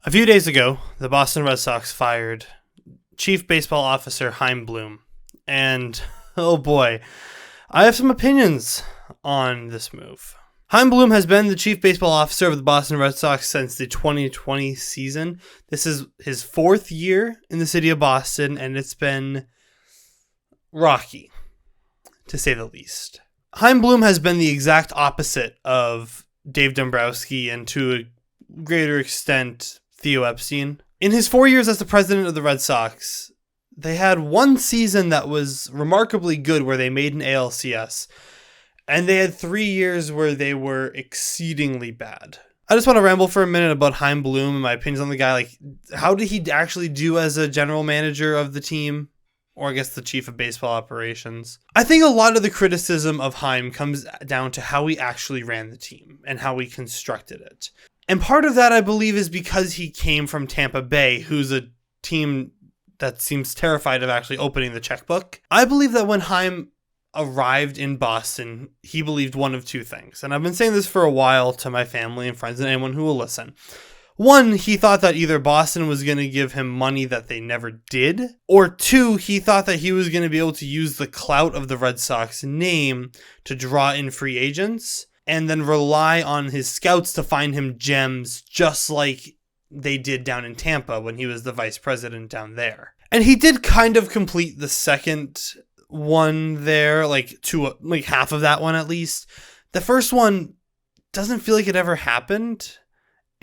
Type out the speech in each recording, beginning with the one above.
A few days ago, the Boston Red Sox fired Chief Baseball Officer Chaim Bloom. And, oh boy, I have some opinions on this move. Chaim Bloom has been the Chief Baseball Officer of the Boston Red Sox since the 2020 season. This is his fourth year in the city of Boston, and it's been rocky, to say the least. Chaim Bloom has been the exact opposite of Dave Dombrowski and, to a greater extent, Theo Epstein. In his 4 years as the president of the Red Sox, they had one season that was remarkably good where they made an ALCS, and they had 3 years where they were exceedingly bad. I just want to ramble for a minute about Chaim Bloom and my opinions on the guy. Like, how did he actually do as a general manager of the team? Or I guess the chief of baseball operations. I think a lot of the criticism of Chaim comes down to how he actually ran the team and how he constructed it. And part of that, I believe, is because he came from Tampa Bay, who's a team that seems terrified of actually opening the checkbook. I believe that when Chaim arrived in Boston, he believed one of two things. And I've been saying this for a while to my family and friends and anyone who will listen. One, he thought that either Boston was going to give him money that they never did, or two, he thought that he was going to be able to use the clout of the Red Sox name to draw in free agents and then rely on his scouts to find him gems, just like they did down in Tampa when he was the vice president down there. And he did kind of complete the second one there, like half of that one at least. The first one doesn't feel like it ever happened.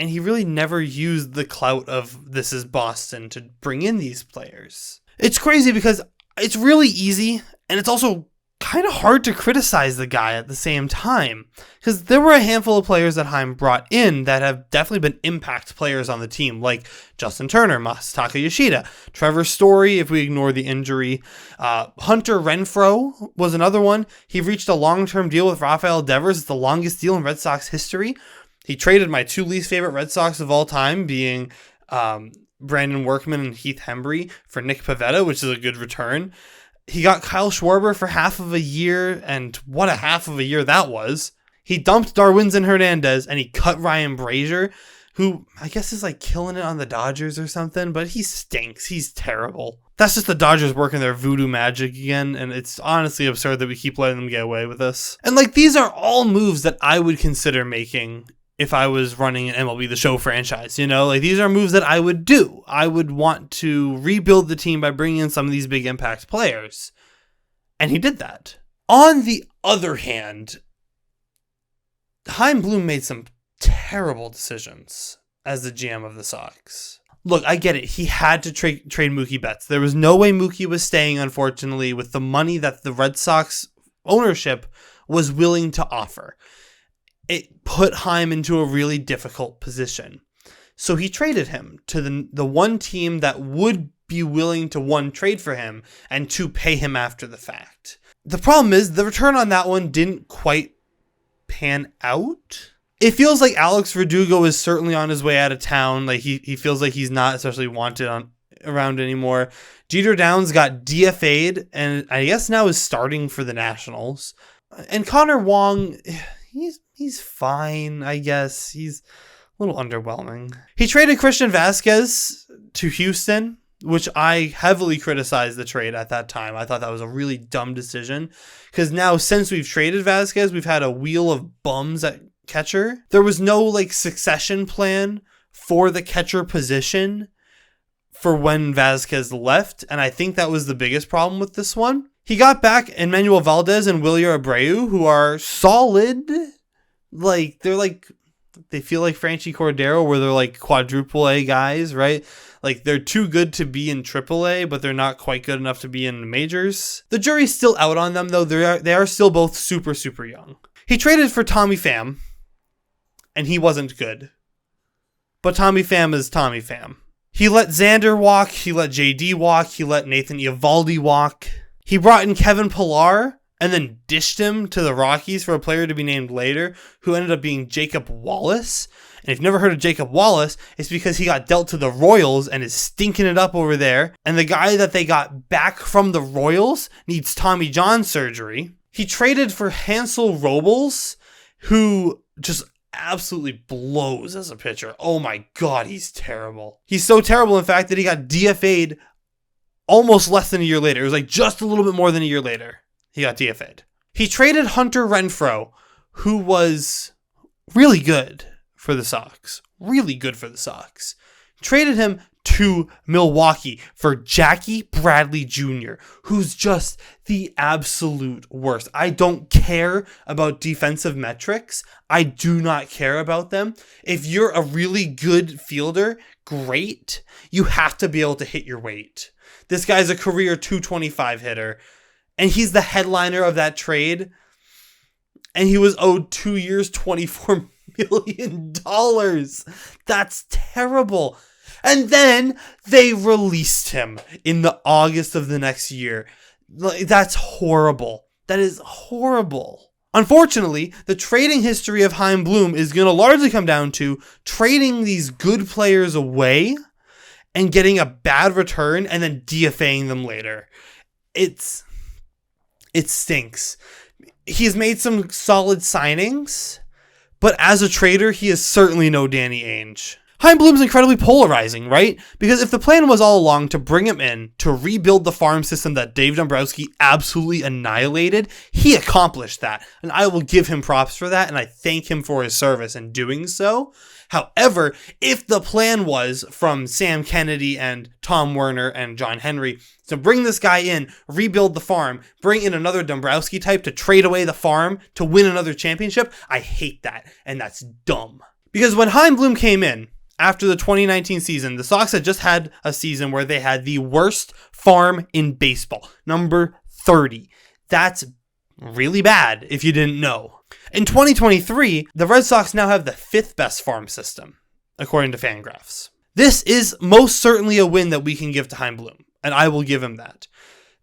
And he really never used the clout of this is Boston to bring in these players. It's crazy because it's really easy, and it's also kind of hard to criticize the guy at the same time. Because there were a handful of players that Chaim brought in that have definitely been impact players on the team, like Justin Turner, Masataka Yoshida, Trevor Story, if we ignore the injury. Hunter Renfroe was another one. He reached a long-term deal with Rafael Devers. It's the longest deal in Red Sox history. He traded my two least favorite Red Sox of all time, being Brandon Workman and Heath Hembry, for Nick Pivetta, which is a good return. He got Kyle Schwarber for half of a year, and what a half of a year that was. He dumped Darwinzon Hernandez, and he cut Ryan Brazier, who I guess is like killing it on the Dodgers or something, but he stinks. He's terrible. That's just the Dodgers working their voodoo magic again, and it's honestly absurd that we keep letting them get away with this. And these are all moves that I would consider making if I was running an MLB The Show franchise. These are moves that I would do. I would want to rebuild the team by bringing in some of these big impact players. And he did that. On the other hand, Chaim Bloom made some terrible decisions as the GM of the Sox. Look, I get it. He had to trade Mookie Betts. There was no way Mookie was staying, unfortunately, with the money that the Red Sox ownership was willing to offer. It put Chaim into a really difficult position. So he traded him to the one team that would be willing to, one, trade for him, and two, pay him after the fact. The problem is the return on that one didn't quite pan out. It feels like Alex Verdugo is certainly on his way out of town. He feels like he's not especially wanted around anymore. Jeter Downs got DFA'd and I guess now is starting for the Nationals. And Connor Wong, he's fine, I guess. He's a little underwhelming. He traded Christian Vasquez to Houston, which I heavily criticized the trade at that time. I thought that was a really dumb decision because now since we've traded Vasquez, we've had a wheel of bums at catcher. There was no succession plan for the catcher position for when Vasquez left, and I think that was the biggest problem with this one. He got back Emmanuel Valdez and Wilyer Abreu, who are solid. They feel like Franchi Cordero, where they're quadruple A guys, right? They're too good to be in triple A, but they're not quite good enough to be in the majors. The jury's still out on them, though. They are still both super, super young. He traded for Tommy Pham, and he wasn't good. But Tommy Pham is Tommy Pham. He let Xander walk. He let JD walk. He let Nathan Eovaldi walk. He brought in Kevin Pillar and then dished him to the Rockies for a player to be named later, who ended up being Jacob Wallace. And if you've never heard of Jacob Wallace, it's because he got dealt to the Royals and is stinking it up over there. And the guy that they got back from the Royals needs Tommy John surgery. He traded for Hansel Robles, who just absolutely blows as a pitcher. Oh my God, he's terrible. He's so terrible, in fact, that he got DFA'd almost less than a year later. It was like just a little bit more than a year later. He got DFA'd. He traded Hunter Renfroe, who was really good for the Sox. Really good for the Sox. Traded him to Milwaukee for Jackie Bradley Jr., who's just the absolute worst. I don't care about defensive metrics. I do not care about them. If you're a really good fielder, great. You have to be able to hit your weight. This guy's a career 225 hitter, and he's the headliner of that trade. And he was owed 2 years, $24 million. That's terrible. And then they released him in the August of the next year. That's horrible. That is horrible. Unfortunately, the trading history of Chaim Bloom is going to largely come down to trading these good players away and getting a bad return and then DFAing them later. It stinks. He's made some solid signings, but as a trader, he is certainly no Danny Ainge. Chaim Bloom's incredibly polarizing, right? Because if the plan was all along to bring him in to rebuild the farm system that Dave Dombrowski absolutely annihilated, he accomplished that. And I will give him props for that, and I thank him for his service in doing so. However, if the plan was from Sam Kennedy and Tom Werner and John Henry to bring this guy in, rebuild the farm, bring in another Dombrowski type to trade away the farm to win another championship, I hate that. And that's dumb. Because when Chaim Bloom came in, after the 2019 season, the Sox had just had a season where they had the worst farm in baseball, number 30. That's really bad if you didn't know. In 2023, the Red Sox now have the 5th best farm system, according to Fangraphs. This is most certainly a win that we can give to Chaim Bloom, and I will give him that.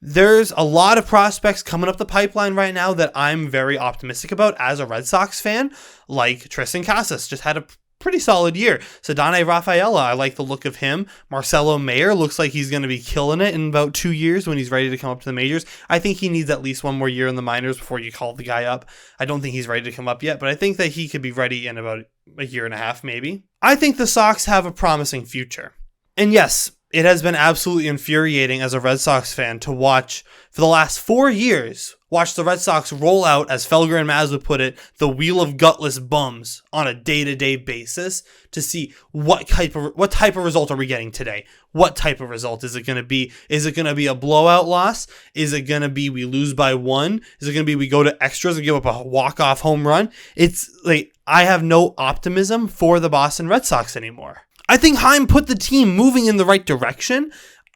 There's a lot of prospects coming up the pipeline right now that I'm very optimistic about as a Red Sox fan, like Tristan Casas just had a pretty solid year. Ceddanne Rafaela, I like the look of him. Marcelo Mayer looks like he's going to be killing it in about 2 years when he's ready to come up to the majors. I think he needs at least one more year in the minors before you call the guy up. I don't think he's ready to come up yet, but I think that he could be ready in about a year and a half, maybe. I think the Sox have a promising future. And yes, it has been absolutely infuriating as a Red Sox fan to watch, for the last 4 years, watch the Red Sox roll out, as Felger and Maz would put it, the wheel of gutless bums on a day-to-day basis to see what type of result are we getting today? What type of result is it going to be? Is it going to be a blowout loss? Is it going to be we lose by 1? Is it going to be we go to extras and give up a walk-off home run? It's like, I have no optimism for the Boston Red Sox anymore. I think Chaim put the team moving in the right direction.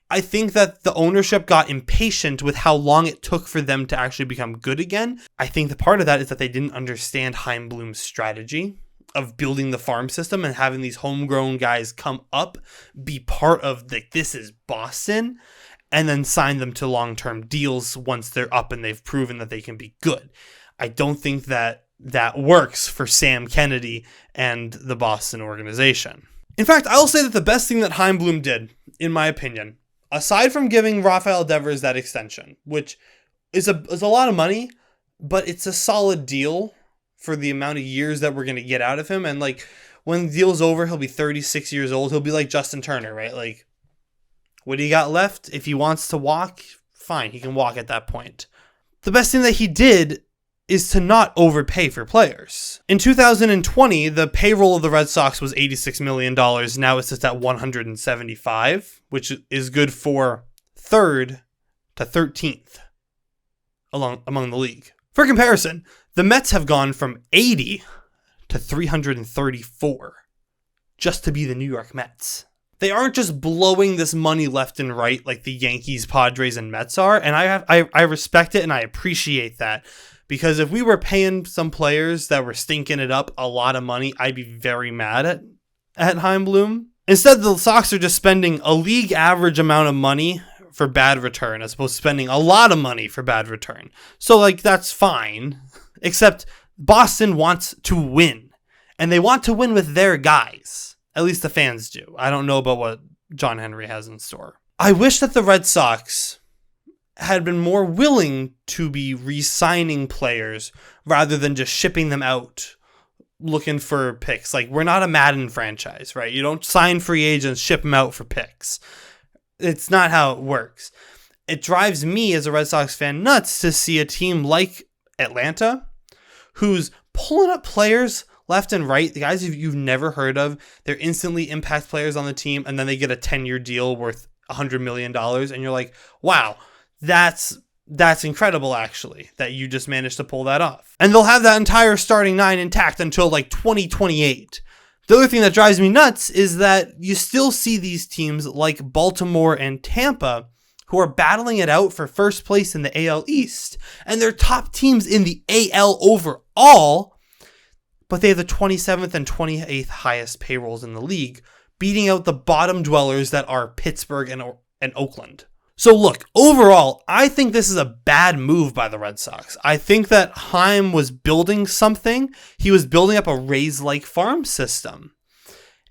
I think that the ownership got impatient with how long it took for them to actually become good again. I think the part of that is that they didn't understand Chaim Bloom's strategy of building the farm system and having these homegrown guys come up, be part of this is Boston, and then sign them to long-term deals once they're up and they've proven that they can be good. I don't think that works for Sam Kennedy and the Boston organization. In fact, I will say that the best thing that Chaim Bloom did, in my opinion, aside from giving Rafael Devers that extension, which is a lot of money, but it's a solid deal for the amount of years that we're going to get out of him. And when the deal's over, he'll be 36 years old. He'll be like Justin Turner, right? What do you got left? If he wants to walk, fine, he can walk at that point. The best thing that he did is to not overpay for players. In 2020, the payroll of the Red Sox was $86 million. Now it sits at $175, which is good for 3rd to 13th among the league. For comparison, the Mets have gone from 80 to 334 just to be the New York Mets. They aren't just blowing this money left and right like the Yankees, Padres, and Mets are, and I respect it and I appreciate that. Because if we were paying some players that were stinking it up a lot of money, I'd be very mad at Chaim Bloom. Instead, the Sox are just spending a league average amount of money for bad return as opposed to spending a lot of money for bad return. So, that's fine. Except Boston wants to win. And they want to win with their guys. At least the fans do. I don't know about what John Henry has in store. I wish that the Red Sox had been more willing to be re-signing players rather than just shipping them out looking for picks. Like, we're not a Madden franchise, right? You don't sign free agents, ship them out for picks. It's not how it works. It drives me as a Red Sox fan nuts to see a team like Atlanta, who's pulling up players left and right, the guys you've never heard of. They're instantly impact players on the team, and then they get a 10-year deal worth $100 million, and you're like, wow, that's incredible, actually, that you just managed to pull that off. And they'll have that entire starting nine intact until like 2028. The other thing that drives me nuts is that you still see these teams like Baltimore and Tampa who are battling it out for first place in the AL East. And they're top teams in the AL overall, but they have the 27th and 28th highest payrolls in the league, beating out the bottom dwellers that are Pittsburgh and Oakland. So look, overall, I think this is a bad move by the Red Sox. I think that Chaim was building something. He was building up a Rays-like farm system.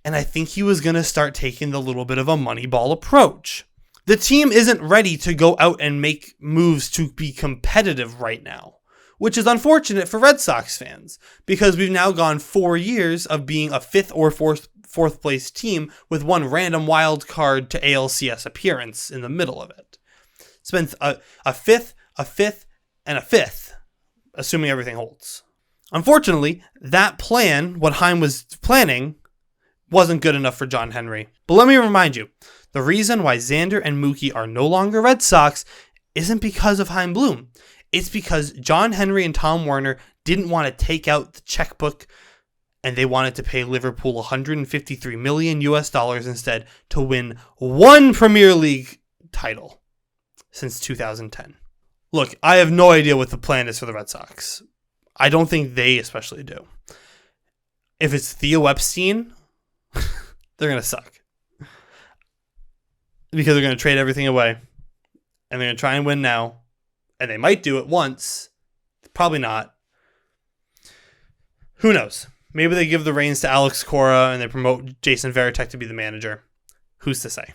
And I think he was going to start taking the little bit of a Moneyball approach. The team isn't ready to go out and make moves to be competitive right now, which is unfortunate for Red Sox fans, because we've now gone 4 years of being a fifth or fourth place team with one random wild card to ALCS appearance in the middle of it. It's been a fifth, and a fifth, assuming everything holds. Unfortunately, that plan, what Chaim was planning, wasn't good enough for John Henry. But let me remind you, the reason why Xander and Mookie are no longer Red Sox isn't because of Chaim Bloom. It's because John Henry and Tom Werner didn't want to take out the checkbook, and they wanted to pay Liverpool $153 million instead to win one Premier League title since 2010. Look, I have no idea what the plan is for the Red Sox. I don't think they especially do. If it's Theo Epstein, they're going to suck. Because they're going to trade everything away, and they're going to try and win now, and they might do it once. Probably not. Who knows? Maybe they give the reins to Alex Cora and they promote Jason Varitek to be the manager. Who's to say?